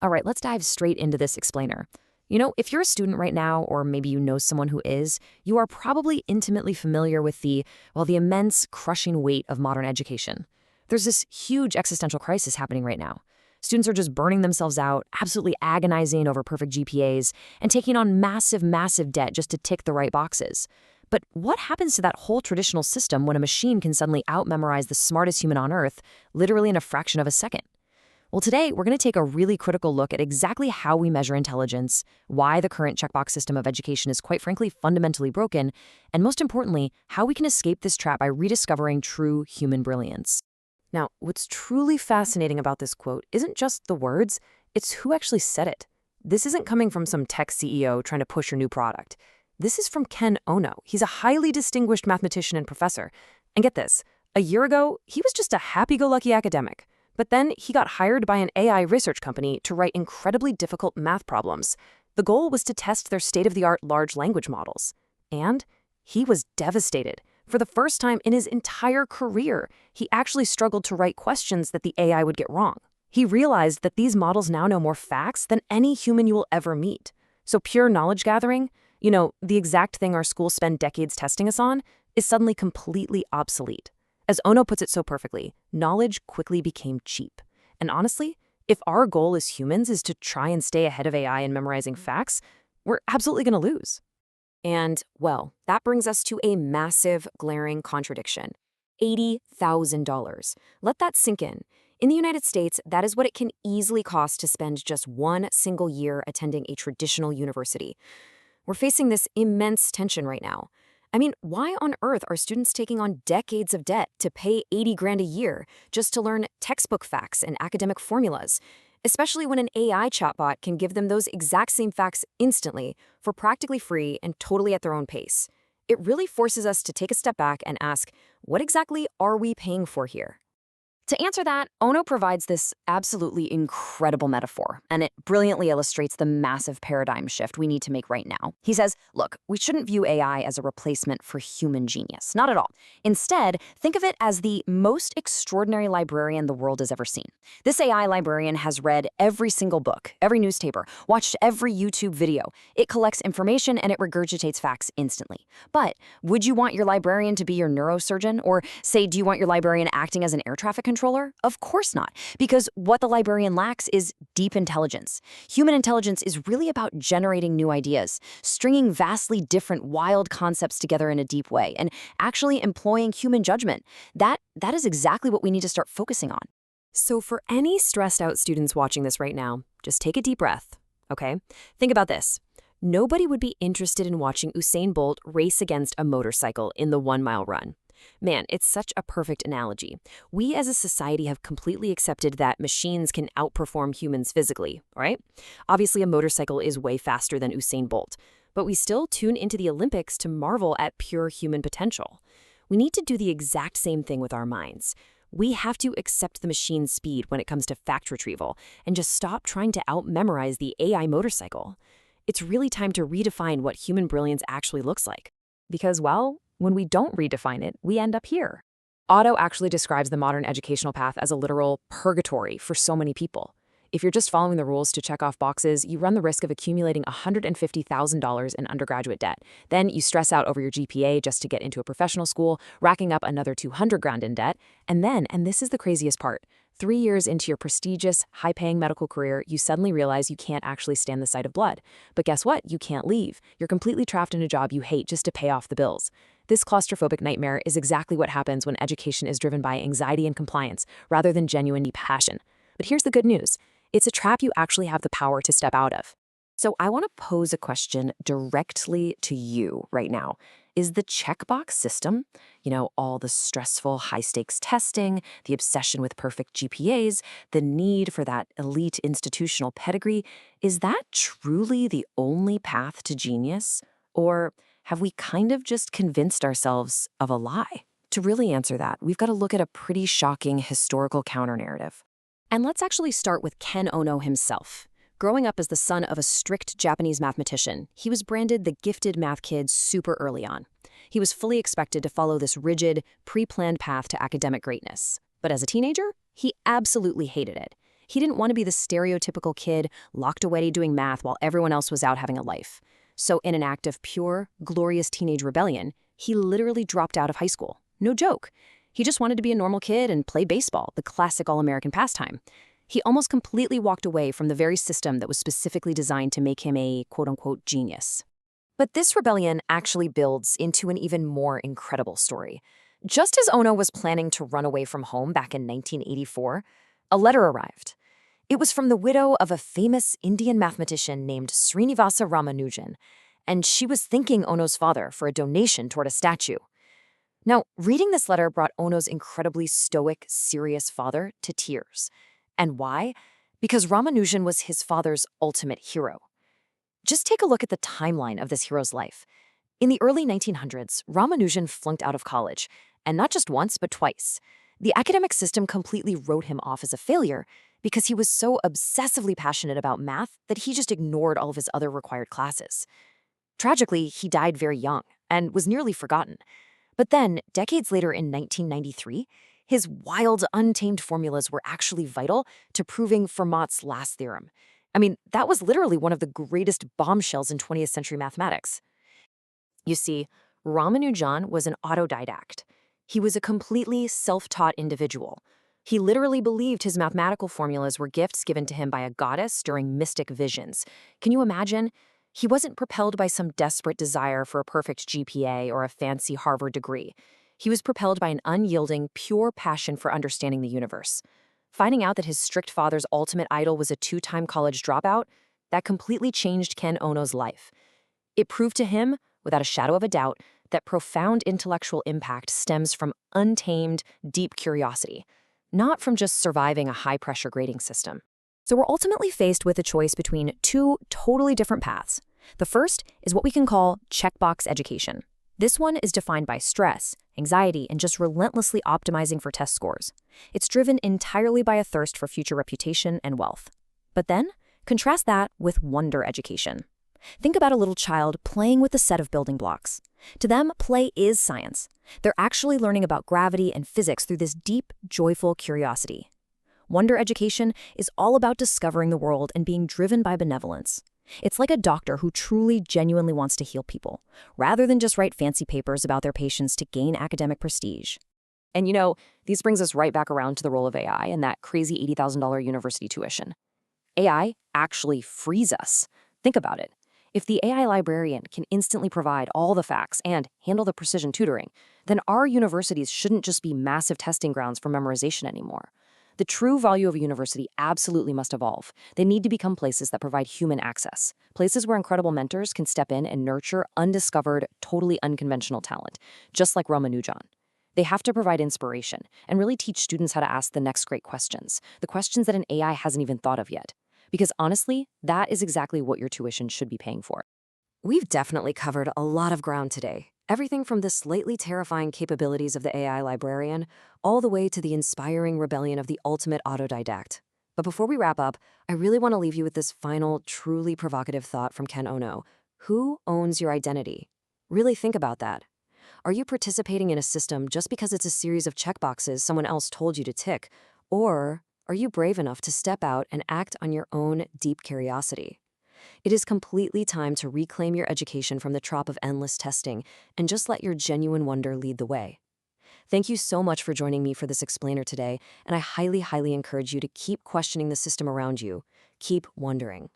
All right, let's dive straight into this explainer. If you're a student right now, or maybe you know someone who is, you are probably intimately familiar with the immense, crushing weight of modern education. There's this huge existential crisis happening right now. Students are just burning themselves out, absolutely agonizing over perfect GPAs, and taking on massive, massive debt just to tick the right boxes. But what happens to that whole traditional system when a machine can suddenly out-memorize the smartest human on Earth, literally in a fraction of a second? Well, today, we're going to take a really critical look at exactly how we measure intelligence, why the current checkbox system of education is quite frankly fundamentally broken, and most importantly, how we can escape this trap by rediscovering true human brilliance. Now, what's truly fascinating about this quote isn't just the words, it's who actually said it. This isn't coming from some tech CEO trying to push your new product. This is from Ken Ono. He's a highly distinguished mathematician and professor. And get this, a year ago, he was just a happy-go-lucky academic. But then he got hired by an AI research company to write incredibly difficult math problems. The goal was to test their state-of-the-art large language models. And he was devastated. For the first time in his entire career, he actually struggled to write questions that the AI would get wrong. He realized that these models now know more facts than any human you will ever meet. So pure knowledge gathering, the exact thing our schools spend decades testing us on, is suddenly completely obsolete. As Ono puts it so perfectly, knowledge quickly became cheap. And honestly, if our goal as humans is to try and stay ahead of AI in memorizing facts, we're absolutely going to lose. And, well, that brings us to a massive, glaring contradiction. $80,000. Let that sink in. In the United States, that is what it can easily cost to spend just one single year attending a traditional university. We're facing this immense tension right now. I mean, why on earth are students taking on decades of debt to pay 80 grand a year just to learn textbook facts and academic formulas? Especially when an AI chatbot can give them those exact same facts instantly for practically free and totally at their own pace. It really forces us to take a step back and ask, what exactly are we paying for here? To answer that, Ono provides this absolutely incredible metaphor, and it brilliantly illustrates the massive paradigm shift we need to make right now. He says, look, we shouldn't view AI as a replacement for human genius. Not at all. Instead, think of it as the most extraordinary librarian the world has ever seen. This AI librarian has read every single book, every newspaper, watched every YouTube video. It collects information and it regurgitates facts instantly. But would you want your librarian to be your neurosurgeon? Or say, do you want your librarian acting as an air traffic controller? Of course not, because what the librarian lacks is deep intelligence. Human intelligence is really about generating new ideas, stringing vastly different wild concepts together in a deep way, and actually employing human judgment. That is exactly what we need to start focusing on. So for any stressed out students watching this right now, just take a deep breath, okay? Think about this. Nobody would be interested in watching Usain Bolt race against a motorcycle in the 1-mile run. Man, it's such a perfect analogy. We as a society have completely accepted that machines can outperform humans physically, right? Obviously, a motorcycle is way faster than Usain Bolt, but we still tune into the Olympics to marvel at pure human potential. We need to do the exact same thing with our minds. We have to accept the machine's speed when it comes to fact retrieval and just stop trying to out-memorize the AI motorcycle. It's really time to redefine what human brilliance actually looks like. Because, well, when we don't redefine it, we end up here. Otto actually describes the modern educational path as a literal purgatory for so many people. If you're just following the rules to check off boxes, you run the risk of accumulating $150,000 in undergraduate debt. Then you stress out over your GPA just to get into a professional school, racking up another 200 grand in debt. And then, and this is the craziest part, 3 years into your prestigious, high-paying medical career, you suddenly realize you can't actually stand the sight of blood. But guess what? You can't leave. You're completely trapped in a job you hate just to pay off the bills. This claustrophobic nightmare is exactly what happens when education is driven by anxiety and compliance, rather than genuine passion. But here's the good news. It's a trap you actually have the power to step out of. So I want to pose a question directly to you right now. Is the checkbox system, all the stressful high-stakes testing, the obsession with perfect GPAs, the need for that elite institutional pedigree, is that truly the only path to genius? Or have we kind of just convinced ourselves of a lie? To really answer that, we've got to look at a pretty shocking historical counter-narrative. And let's actually start with Ken Ono himself. Growing up as the son of a strict Japanese mathematician, he was branded the gifted math kid super early on. He was fully expected to follow this rigid, pre-planned path to academic greatness. But as a teenager, he absolutely hated it. He didn't want to be the stereotypical kid locked away doing math while everyone else was out having a life. So in an act of pure, glorious teenage rebellion, he literally dropped out of high school. No joke. He just wanted to be a normal kid and play baseball, the classic all-American pastime. He almost completely walked away from the very system that was specifically designed to make him a quote-unquote genius. But this rebellion actually builds into an even more incredible story. Just as Ono was planning to run away from home back in 1984, a letter arrived. It was from the widow of a famous Indian mathematician named Srinivasa Ramanujan, and she was thanking Ono's father for a donation toward a statue. Now, reading this letter brought Ono's incredibly stoic, serious father to tears. And why? Because Ramanujan was his father's ultimate hero. Just take a look at the timeline of this hero's life. In the early 1900s, Ramanujan flunked out of college, and not just once, but twice. The academic system completely wrote him off as a failure because he was so obsessively passionate about math that he just ignored all of his other required classes. Tragically, he died very young and was nearly forgotten. But then, decades later in 1993, his wild, untamed formulas were actually vital to proving Fermat's last theorem. I mean, that was literally one of the greatest bombshells in 20th century mathematics. You see, Ramanujan was an autodidact. He was a completely self-taught individual. He literally believed his mathematical formulas were gifts given to him by a goddess during mystic visions. Can you imagine? He wasn't propelled by some desperate desire for a perfect GPA or a fancy Harvard degree. He was propelled by an unyielding, pure passion for understanding the universe. Finding out that his strict father's ultimate idol was a 2-time college dropout, that completely changed Ken Ono's life. It proved to him, without a shadow of a doubt, that profound intellectual impact stems from untamed, deep curiosity, not from just surviving a high-pressure grading system. So we're ultimately faced with a choice between two totally different paths. The first is what we can call checkbox education. This one is defined by stress, anxiety, and just relentlessly optimizing for test scores. It's driven entirely by a thirst for future reputation and wealth. But then, contrast that with wonder education. Think about a little child playing with a set of building blocks. To them, play is science. They're actually learning about gravity and physics through this deep, joyful curiosity. Wonder education is all about discovering the world and being driven by benevolence. It's like a doctor who truly, genuinely wants to heal people, rather than just write fancy papers about their patients to gain academic prestige. And this brings us right back around to the role of AI and that crazy $80,000 university tuition. AI actually frees us. Think about it. If the AI librarian can instantly provide all the facts and handle the precision tutoring, then our universities shouldn't just be massive testing grounds for memorization anymore. The true value of a university absolutely must evolve. They need to become places that provide human access, places where incredible mentors can step in and nurture undiscovered, totally unconventional talent, just like Ramanujan. They have to provide inspiration and really teach students how to ask the next great questions, the questions that an AI hasn't even thought of yet. Because honestly, that is exactly what your tuition should be paying for. We've definitely covered a lot of ground today. Everything from the slightly terrifying capabilities of the AI librarian, all the way to the inspiring rebellion of the ultimate autodidact. But before we wrap up, I really want to leave you with this final, truly provocative thought from Ken Ono. Who owns your identity? Really think about that. Are you participating in a system just because it's a series of checkboxes someone else told you to tick? Or are you brave enough to step out and act on your own deep curiosity? It is completely time to reclaim your education from the trop of endless testing and just let your genuine wonder lead the way. Thank you so much for joining me for this explainer today, and I highly, highly encourage you to keep questioning the system around you. Keep wondering.